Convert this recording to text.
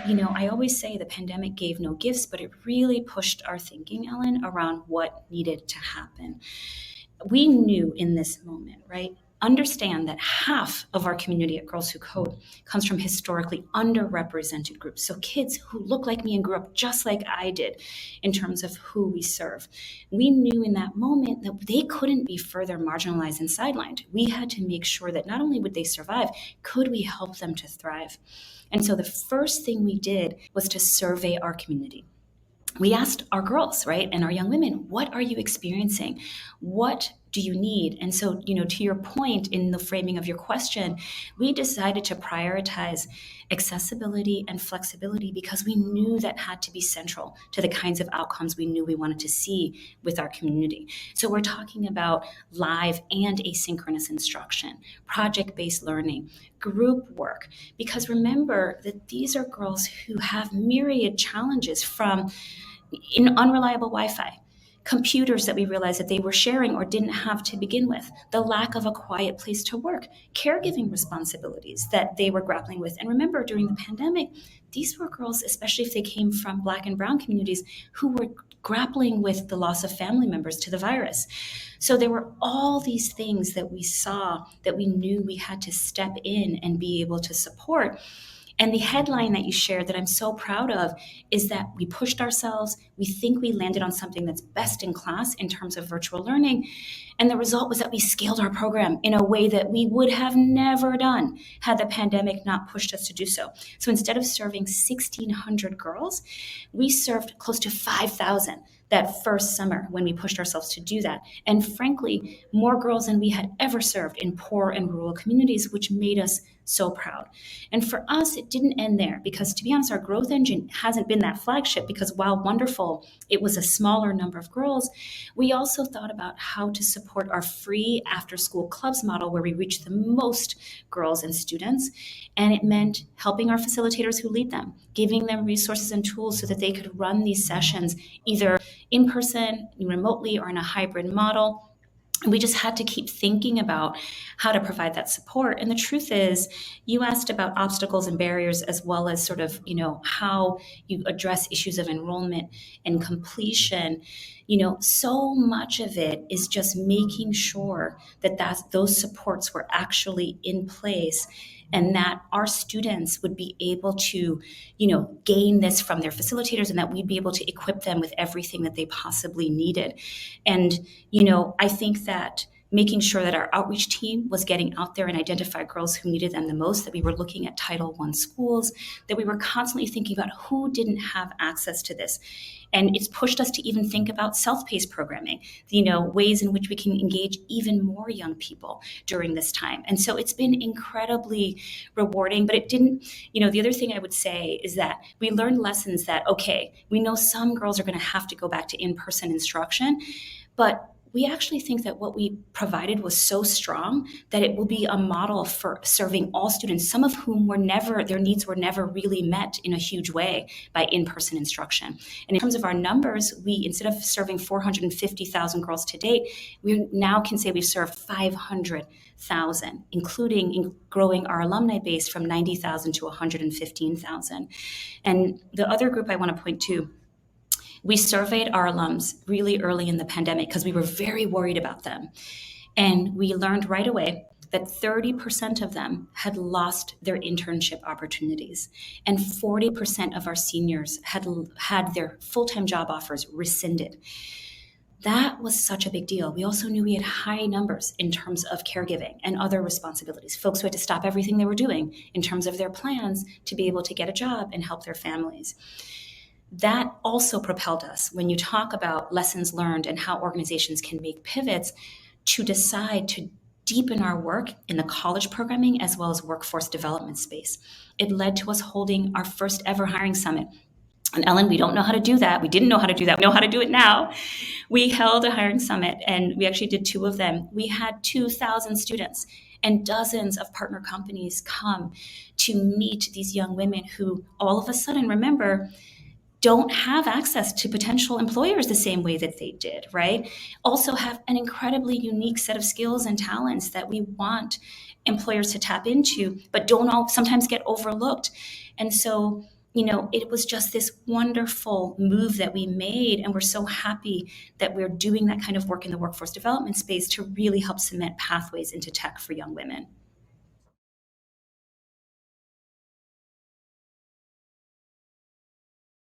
I always say the pandemic gave no gifts, but it really pushed our thinking, Ellen, around what needed to happen. We knew in this moment, right? Understand that half of our community at Girls Who Code comes from historically underrepresented groups. So kids who look like me and grew up just like I did in terms of who we serve. We knew in that moment that they couldn't be further marginalized and sidelined. We had to make sure that not only would they survive, could we help them to thrive? And so the first thing we did was to survey our community. We asked our girls, right, and our young women, what are you experiencing? What do you need? And so, to your point in the framing of your question, we decided to prioritize accessibility and flexibility because we knew that had to be central to the kinds of outcomes we knew we wanted to see with our community. So we're talking about live and asynchronous instruction, project-based learning, group work, because remember that these are girls who have myriad challenges from unreliable Wi-Fi, computers that we realized that they were sharing or didn't have to begin with, the lack of a quiet place to work, caregiving responsibilities that they were grappling with. And remember, during the pandemic, these were girls, especially if they came from Black and Brown communities, who were grappling with the loss of family members to the virus. So there were all these things that we saw that we knew we had to step in and be able to support. And the headline that you shared that I'm so proud of is that we pushed ourselves. We think we landed on something that's best in class in terms of virtual learning. And the result was that we scaled our program in a way that we would have never done had the pandemic not pushed us to do so. So instead of serving 1,600 girls, we served close to 5,000 that first summer when we pushed ourselves to do that. And frankly, more girls than we had ever served in poor and rural communities, which made us so proud. And for us, it didn't end there because, to be honest, our growth engine hasn't been that flagship because while wonderful, it was a smaller number of girls. We also thought about how to support our free after-school clubs model where we reach the most girls and students. And it meant helping our facilitators who lead them, giving them resources and tools so that they could run these sessions either in person, remotely, or in a hybrid model. We just had to keep thinking about how to provide that support. And the truth is, you asked about obstacles and barriers as well as sort of, how you address issues of enrollment and completion. So much of it is just making sure that those supports were actually in place and that our students would be able to, gain this from their facilitators and that we'd be able to equip them with everything that they possibly needed. And, I think that making sure that our outreach team was getting out there and identify girls who needed them the most, that we were looking at Title I schools, that we were constantly thinking about who didn't have access to this. And it's pushed us to even think about self-paced programming, ways in which we can engage even more young people during this time. And so it's been incredibly rewarding, but it didn't, the other thing I would say is that we learned lessons that, okay, we know some girls are going to have to go back to in-person instruction, but we actually think that what we provided was so strong that it will be a model for serving all students, some of whom their needs were never really met in a huge way by in-person instruction. And in terms of our numbers, we, instead of serving 450,000 girls to date, we now can say we've served 500,000, including in growing our alumni base from 90,000 to 115,000. And the other group I want to point to, we surveyed our alums really early in the pandemic because we were very worried about them. And we learned right away that 30% of them had lost their internship opportunities. And 40% of our seniors had their full-time job offers rescinded. That was such a big deal. We also knew we had high numbers in terms of caregiving and other responsibilities, folks who had to stop everything they were doing in terms of their plans to be able to get a job and help their families. That also propelled us, when you talk about lessons learned and how organizations can make pivots, to decide to deepen our work in the college programming as well as workforce development space. It led to us holding our first ever hiring summit. And Ellen, we don't know how to do that. We didn't know how to do that. We know how to do it now. We held a hiring summit, and we actually did 2 of them. We had 2,000 students and dozens of partner companies come to meet these young women who all of a sudden, remember, don't have access to potential employers the same way that they did, right? Also have an incredibly unique set of skills and talents that we want employers to tap into, but don't all sometimes get overlooked. And so it was just this wonderful move that we made. And we're so happy that we're doing that kind of work in the workforce development space to really help cement pathways into tech for young women.